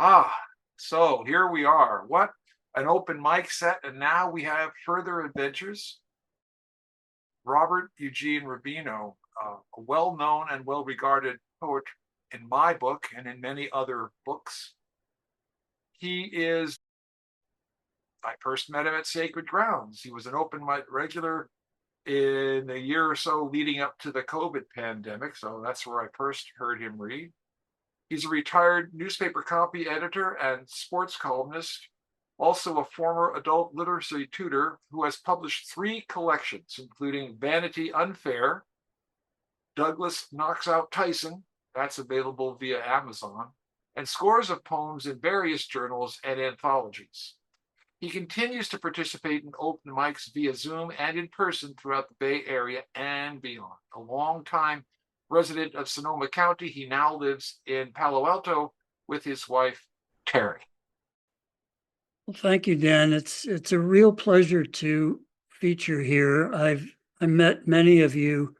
Ah, so here we are. What an open mic set, and now we have further adventures. Robert Eugene Rubino, a well-known and well-regarded poet in my book and in many other books. He is, I first met him at Sacred Grounds. He was an open mic regular in the year or so leading up to the COVID pandemic. So that's where I first heard him read. He's a retired newspaper copy editor and sports columnist, also a former adult literacy tutor who has published 3 collections, including Vanity Unfair, Douglas Knocks Out Tyson, that's available via Amazon, and scores of poems in various journals and anthologies. He continues to participate in open mics via Zoom and in person throughout the Bay Area and beyond. A longtime resident of Sonoma County, he now lives in Palo Alto with his wife, Terry. Well, thank you, Dan. It's a real pleasure to feature here. I met many of you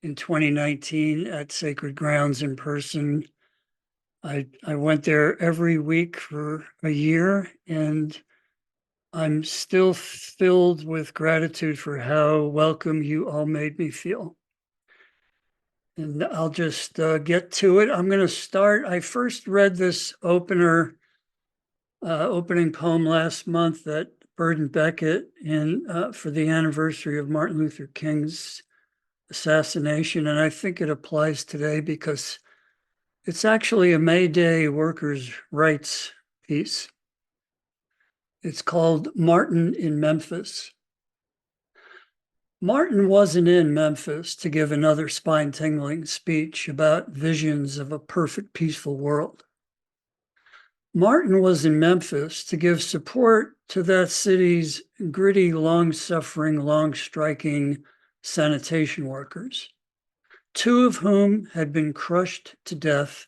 in 2019 at Sacred Grounds in person. I went there every week for a year, and I'm still filled with gratitude for how welcome you all made me feel. And I'll just get to it. I'm going to start. I first read this opening poem last month that Burden Beckett for the anniversary of Martin Luther King's assassination. And I think it applies today because it's actually a May Day workers' rights piece. It's called Martin in Memphis. Martin wasn't in Memphis to give another spine-tingling speech about visions of a perfect, peaceful world. Martin was in Memphis to give support to that city's gritty, long-suffering, long-striking sanitation workers, 2 of whom had been crushed to death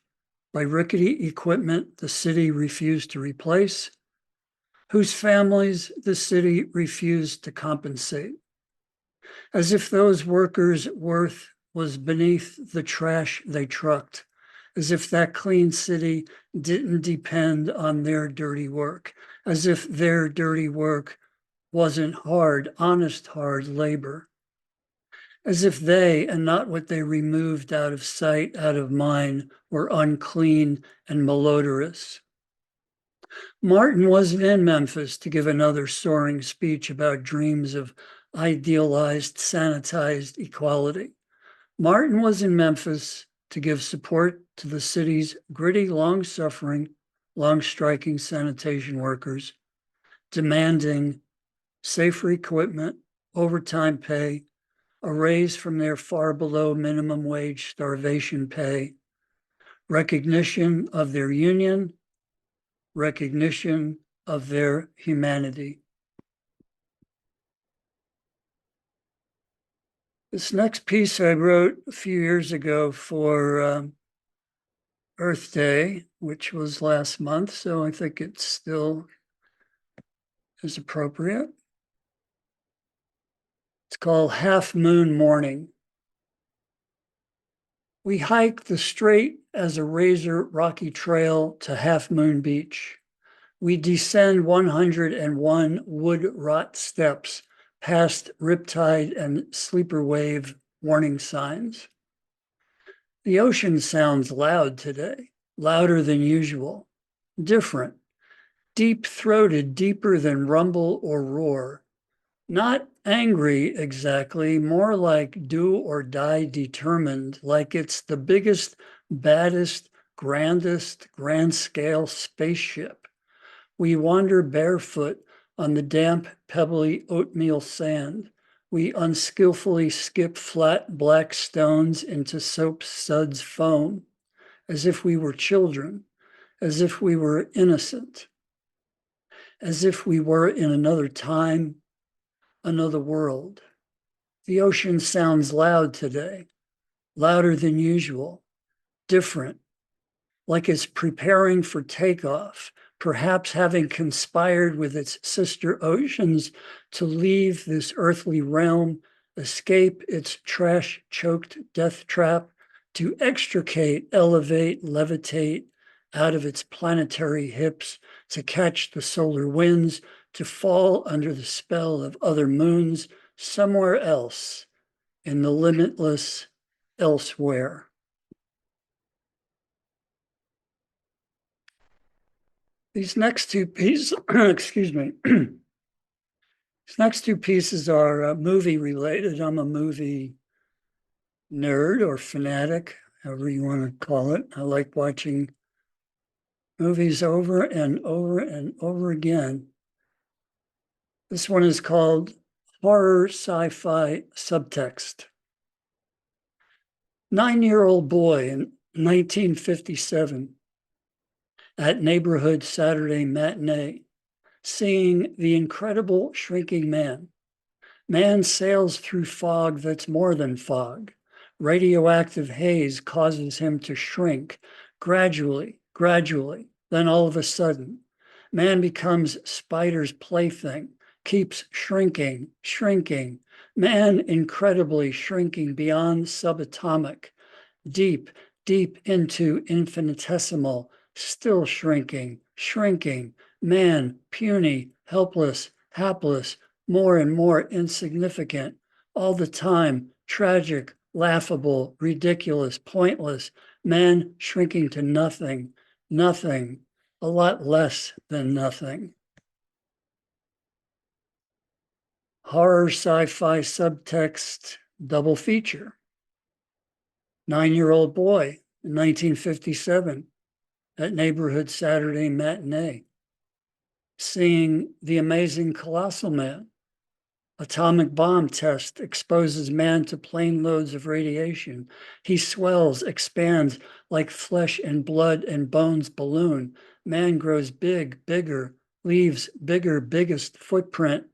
by rickety equipment the city refused to replace, whose families the city refused to compensate, as if those workers' worth was beneath the trash they trucked, as if that clean city didn't depend on their dirty work, as if their dirty work wasn't hard, honest, hard labor, as if they, and not what they removed out of sight, out of mind, were unclean and malodorous. Martin wasn't in Memphis to give another soaring speech about dreams of idealized, sanitized equality. Martin was in Memphis to give support to the city's gritty, long-suffering, long-striking sanitation workers, demanding safer equipment, overtime pay, a raise from their far below minimum wage starvation pay, recognition of their union, recognition of their humanity. This next piece I wrote a few years ago for Earth Day, which was last month, so I think it still is appropriate. It's called Half Moon Morning. We hike the straight as a razor rocky trail to Half Moon Beach. We descend 101 wood rot steps past riptide and sleeper wave warning signs. The ocean sounds loud today, louder than usual, different, deep-throated, deeper than rumble or roar. Not angry exactly, more like do or die determined, like it's the biggest, baddest, grandest, grand-scale spaceship. We wander barefoot on the damp, pebbly oatmeal sand. We unskillfully skip flat black stones into soap suds foam, as if we were children, as if we were innocent, as if we were in another time, another world. The ocean sounds loud today, louder than usual, different, like it's preparing for takeoff, perhaps having conspired with its sister oceans to leave this earthly realm, escape its trash-choked death trap, to extricate, elevate, levitate, out of its planetary hips to catch the solar winds, to fall under the spell of other moons somewhere else in the limitless elsewhere. These next two pieces, excuse me, these next two pieces are movie related. I'm a movie nerd or fanatic, however you want to call it. I like watching movies over and over and over again. This one is called Horror Sci-Fi Subtext. 9-year-old boy in 1957 at neighborhood Saturday matinee, seeing The Incredible Shrinking Man. Man sails through fog that's more than fog. Radioactive haze causes him to shrink gradually, then all of a sudden. Man becomes spider's plaything, keeps shrinking. Man incredibly shrinking beyond subatomic, deep, deep into infinitesimal, still shrinking. Man, puny, helpless, hapless, more and more insignificant, all the time, tragic, laughable, ridiculous, pointless, man shrinking to nothing, a lot less than nothing. Horror sci-fi subtext double feature. 9-year-old boy in 1957 at neighborhood Saturday matinee, seeing The Amazing Colossal Man. Atomic bomb test exposes man to plane loads of radiation. He swells, expands like flesh and blood and bones balloon. Man grows bigger, leaves biggest footprint.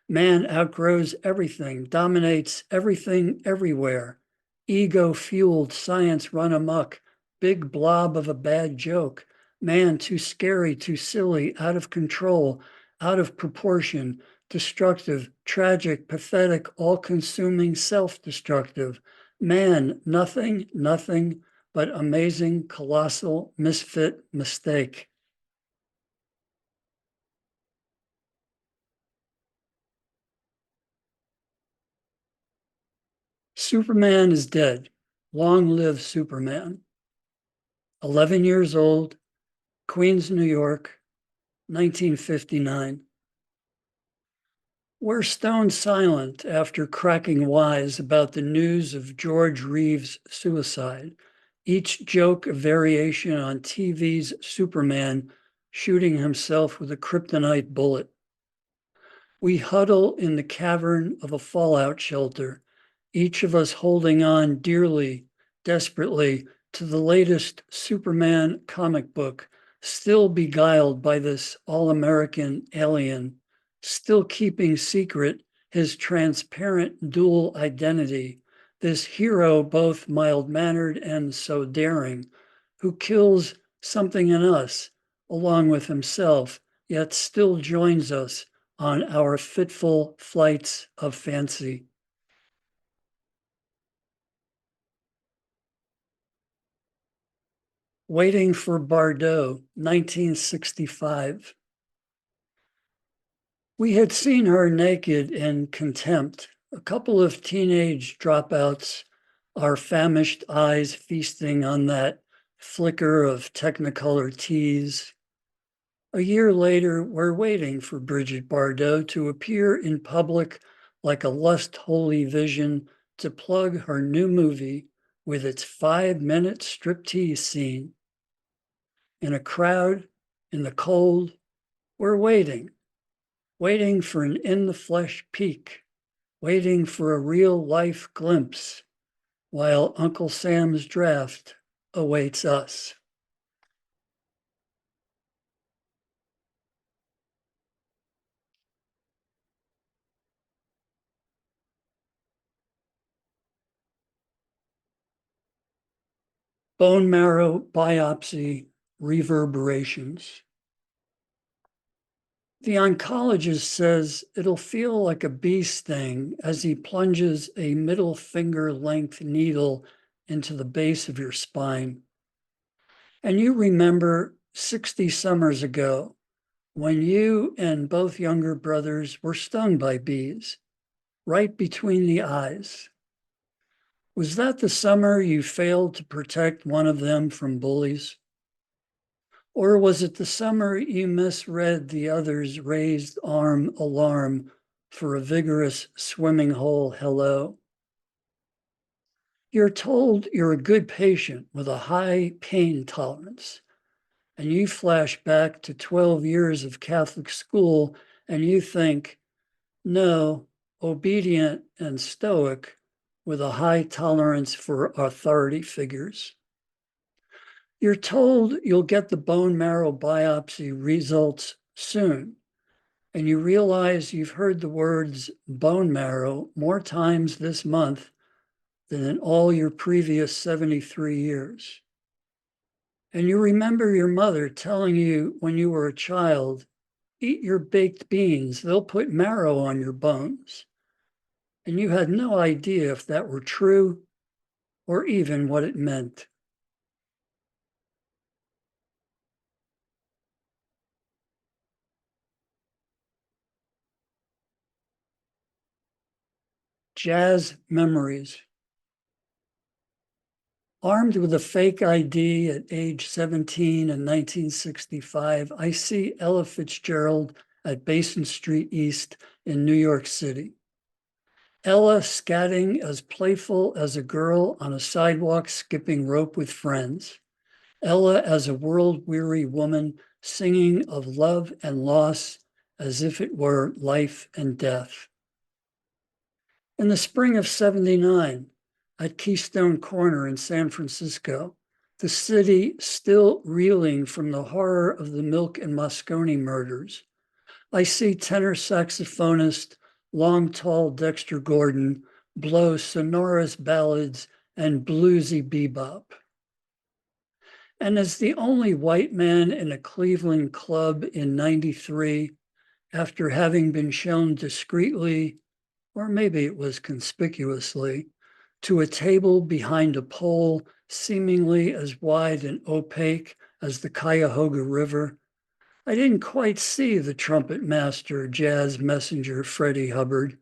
Man outgrows everything, dominates everything everywhere. Ego-fueled science run amok, big blob of a bad joke. Man too scary, too silly, out of control, out of proportion, destructive, tragic, pathetic, all-consuming, self-destructive. Man, nothing but amazing, colossal, misfit, mistake. Superman is dead. Long live Superman. 11 years old, Queens, New York, 1959. We're stone silent after cracking wise about the news of George Reeves' suicide. Each joke a variation on TV's Superman shooting himself with a kryptonite bullet. We huddle in the cavern of a fallout shelter, each of us holding on dearly, desperately to the latest Superman comic book, still beguiled by this all-American alien, still keeping secret his transparent dual identity, this hero both mild-mannered and so daring, who kills something in us along with himself, yet still joins us on our fitful flights of fancy. Waiting for Bardot, 1965. We had seen her naked in Contempt, a couple of teenage dropouts, our famished eyes feasting on that flicker of Technicolor tease. A year later, we're waiting for Brigitte Bardot to appear in public like a lust-holy vision to plug her new movie with its 5-minute striptease scene. In a crowd, in the cold, we're waiting for an in-the-flesh peek, waiting for a real-life glimpse, while Uncle Sam's draft awaits us. Bone marrow biopsy reverberations. The oncologist says it'll feel like a bee sting as he plunges a middle finger length needle into the base of your spine. And you remember 60 summers ago when you and both younger brothers were stung by bees right between the eyes. Was that the summer you failed to protect one of them from bullies? Or was it the summer you misread the other's raised arm alarm for a vigorous swimming hole hello? You're told you're a good patient with a high pain tolerance, and you flash back to 12 years of Catholic school and you think, no, obedient and stoic with a high tolerance for authority figures. You're told you'll get the bone marrow biopsy results soon, and you realize you've heard the words bone marrow more times this month than in all your previous 73 years. And you remember your mother telling you when you were a child, eat your baked beans, they'll put marrow on your bones. And you had no idea if that were true or even what it meant. Jazz memories. Armed with a fake ID at age 17 in 1965, I see Ella Fitzgerald at Basin Street East in New York City. Ella scatting as playful as a girl on a sidewalk skipping rope with friends. Ella as a world-weary woman singing of love and loss as if it were life and death. In the spring of 79, at Keystone Corner in San Francisco, the city still reeling from the horror of the Milk and Moscone murders, I see tenor saxophonist, long, tall Dexter Gordon blow sonorous ballads and bluesy bebop. And as the only white man in a Cleveland club in 93, after having been shown discreetly, or maybe it was conspicuously, to a table behind a pole seemingly as wide and opaque as the Cuyahoga River, I didn't quite see the trumpet master, jazz messenger Freddie Hubbard,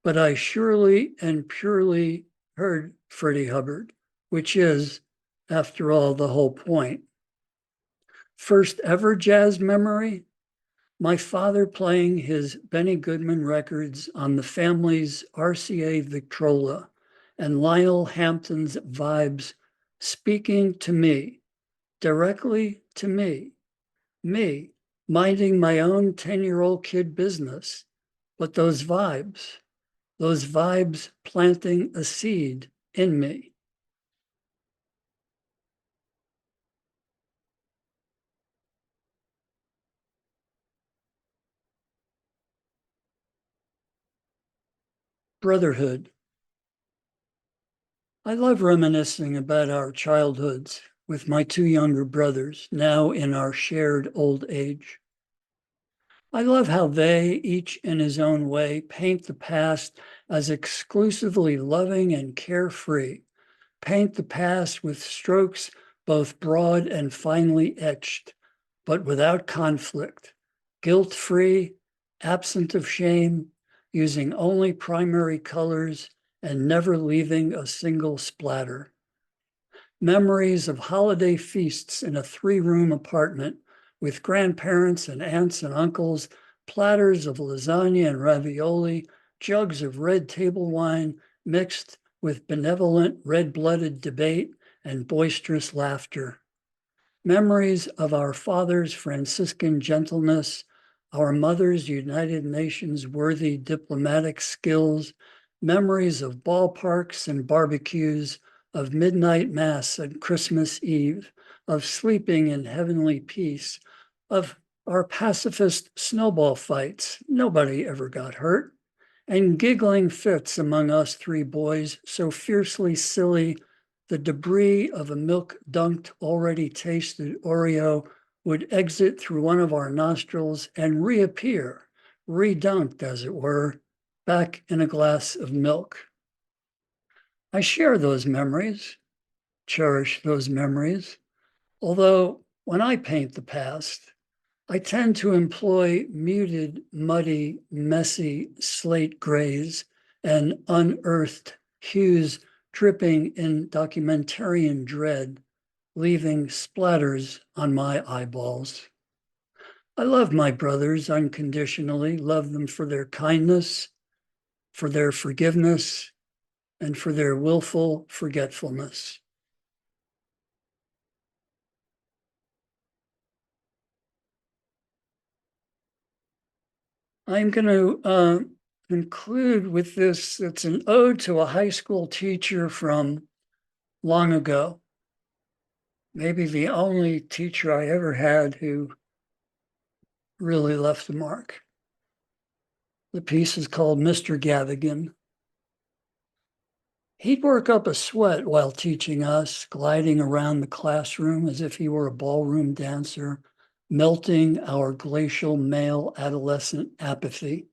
but I surely and purely heard Freddie Hubbard, which is, after all, the whole point. First ever jazz memory, my father playing his Benny Goodman records on the family's RCA Victrola and Lionel Hampton's vibes speaking to me, directly to me, minding my own 10-year-old kid business. But those vibes planting a seed in me. Brotherhood. I love reminiscing about our childhoods with my two younger brothers, now in our shared old age. I love how they, each in his own way, paint the past as exclusively loving and carefree, paint the past with strokes both broad and finely etched, but without conflict, guilt-free, absent of shame, using only primary colors and never leaving a single splatter. Memories of holiday feasts in a 3-room apartment with grandparents and aunts and uncles, platters of lasagna and ravioli, jugs of red table wine mixed with benevolent red-blooded debate and boisterous laughter. Memories of our father's Franciscan gentleness, our mother's United Nations worthy diplomatic skills, memories of ballparks and barbecues, of midnight mass and Christmas Eve, of sleeping in heavenly peace, of our pacifist snowball fights. Nobody ever got hurt. And giggling fits among us 3 boys, so fiercely silly, the debris of a milk-dunked, already tasted Oreo would exit through one of our nostrils and reappear, redunked as it were, back in a glass of milk. I share those memories, cherish those memories, Although when I paint the past, I tend to employ muted, muddy, messy slate grays and unearthed hues dripping in documentarian dread, leaving splatters on my eyeballs. I love my brothers unconditionally, love them for their kindness, for their forgiveness, and for their willful forgetfulness. I'm going to conclude with this. It's an ode to a high school teacher from long ago. Maybe the only teacher I ever had who really left a mark. The piece is called Mr. Gavigan. He'd work up a sweat while teaching us, gliding around the classroom as if he were a ballroom dancer, melting our glacial male adolescent apathy.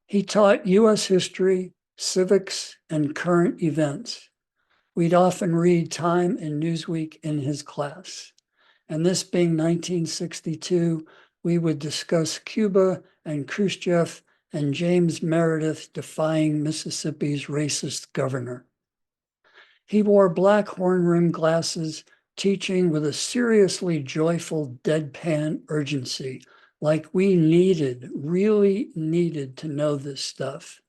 He taught US history, civics, and current events. We'd often read Time and Newsweek in his class. And this being 1962, we would discuss Cuba and Khrushchev and James Meredith defying Mississippi's racist governor. He wore black horn-rimmed glasses, teaching with a seriously joyful deadpan urgency, like we really needed to know this stuff.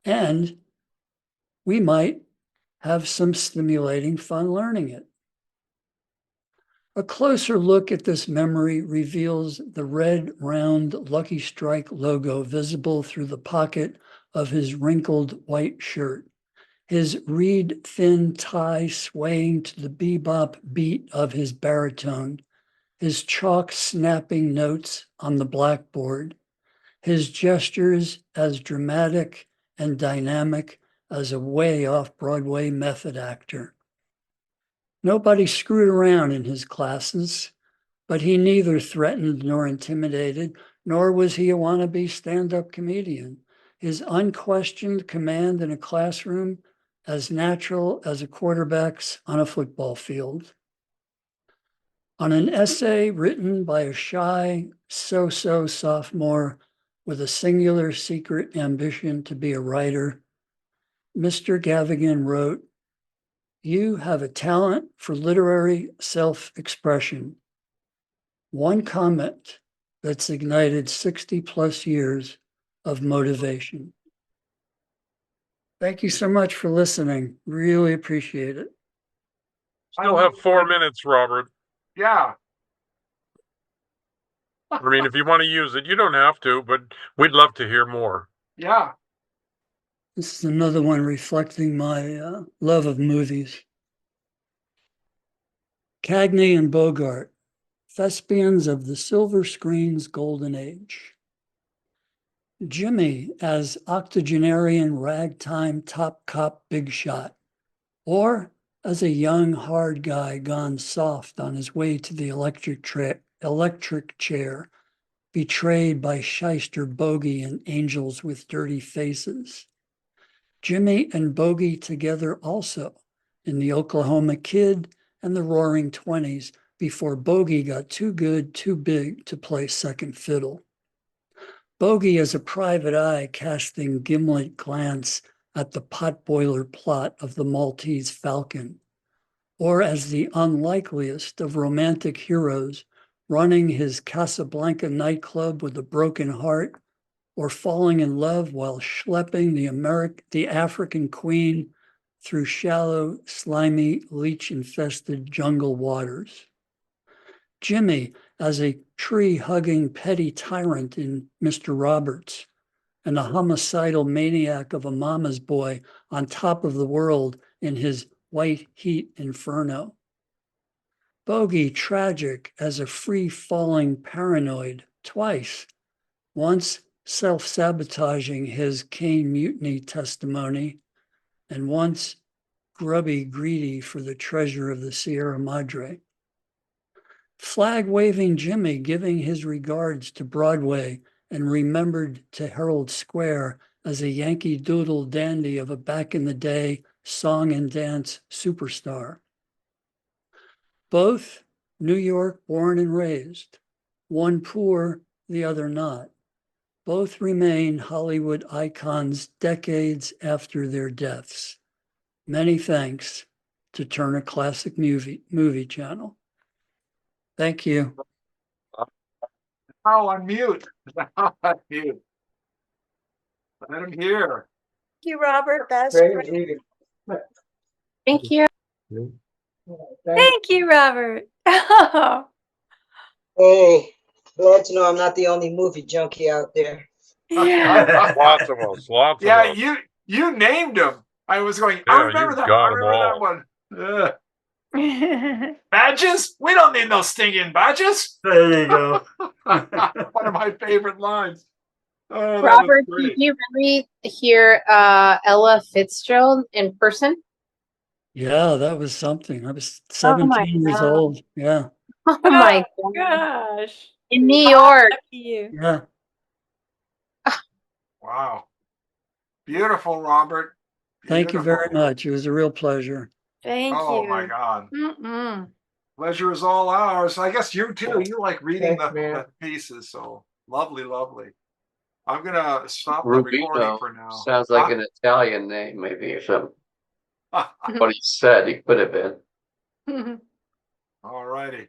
And we might have some stimulating fun learning it. A closer look at this memory reveals the red, round Lucky Strike logo visible through the pocket of his wrinkled white shirt, his reed thin tie swaying to the bebop beat of his baritone, his chalk snapping notes on the blackboard, his gestures as dramatic and dynamic as a way off Broadway method actor. Nobody screwed around in his classes, but he neither threatened nor intimidated, nor was he a wannabe stand-up comedian. His unquestioned command in a classroom as natural as a quarterback's on a football field. On an essay written by a shy, so-so sophomore with a singular secret ambition to be a writer, Mr. Gavigan wrote, "You have a talent for literary self-expression. One comment that's ignited 60 plus years of motivation." Thank you so much for listening. Really appreciate it. Still have 4 minutes, Robert. Yeah. I mean, if you want to use it, you don't have to, but we'd love to hear more. Yeah. This is another one reflecting my love of movies. Cagney and Bogart, thespians of the silver screen's golden age. Jimmy as octogenarian ragtime top cop big shot, or as a young hard guy gone soft on his way to the electric chair, betrayed by shyster Bogey and angels with dirty faces. Jimmy and Bogey together also in the Oklahoma Kid and the Roaring Twenties before Bogey got too good, too big to play second fiddle. Bogey as a private eye casting gimlet glance at the potboiler plot of the Maltese Falcon, or as the unlikeliest of romantic heroes running his Casablanca nightclub with a broken heart, or falling in love while schlepping the African queen through shallow, slimy, leech-infested jungle waters. Jimmy as a tree-hugging petty tyrant in Mr. Roberts, and a homicidal maniac of a mama's boy on top of the world in his White Heat Inferno. Bogey tragic as a free-falling paranoid twice, once self-sabotaging his Caine Mutiny testimony, and once grubby greedy for the treasure of the Sierra Madre. Flag-waving Jimmy giving his regards to Broadway and remembered to Herald Square as a Yankee Doodle dandy of a back-in-the-day song and dance superstar. Both New York born and raised, one poor, the other not. Both remain Hollywood icons decades after their deaths. Many thanks to Turner Classic Movie Channel. Thank you. Oh, unmute. Unmute. Let him hear. Thank you, Robert. That's Great great. reading. Thank you. Thank Thank you, Robert. Hey, glad to know I'm not the only movie junkie out there. Yeah. Lots of us, lots of Yeah, us. you named him. I was going, I Yeah, remember you that. got I 'em remember that all. one. Badges? We don't need no stinging badges. There you go. One of my favorite lines. Oh, that was Robert, did great. you really hear Ella Fitzgerald in person? Yeah, that was something. I was Oh my 17 years God. old. Yeah. Oh my God. Gosh. In New Oh, York. lucky you. Yeah. Wow. Beautiful, Robert. Thank you very Beautiful. much. It was a real pleasure. Thank Oh you. my God. Mm-mm. Pleasure is all ours. I guess you too. You like reading Thanks, man. the pieces. So lovely, lovely. I'm gonna stop the recording Rubino for now. sounds like an Italian name, maybe, or something. What he said, he could have been. All righty.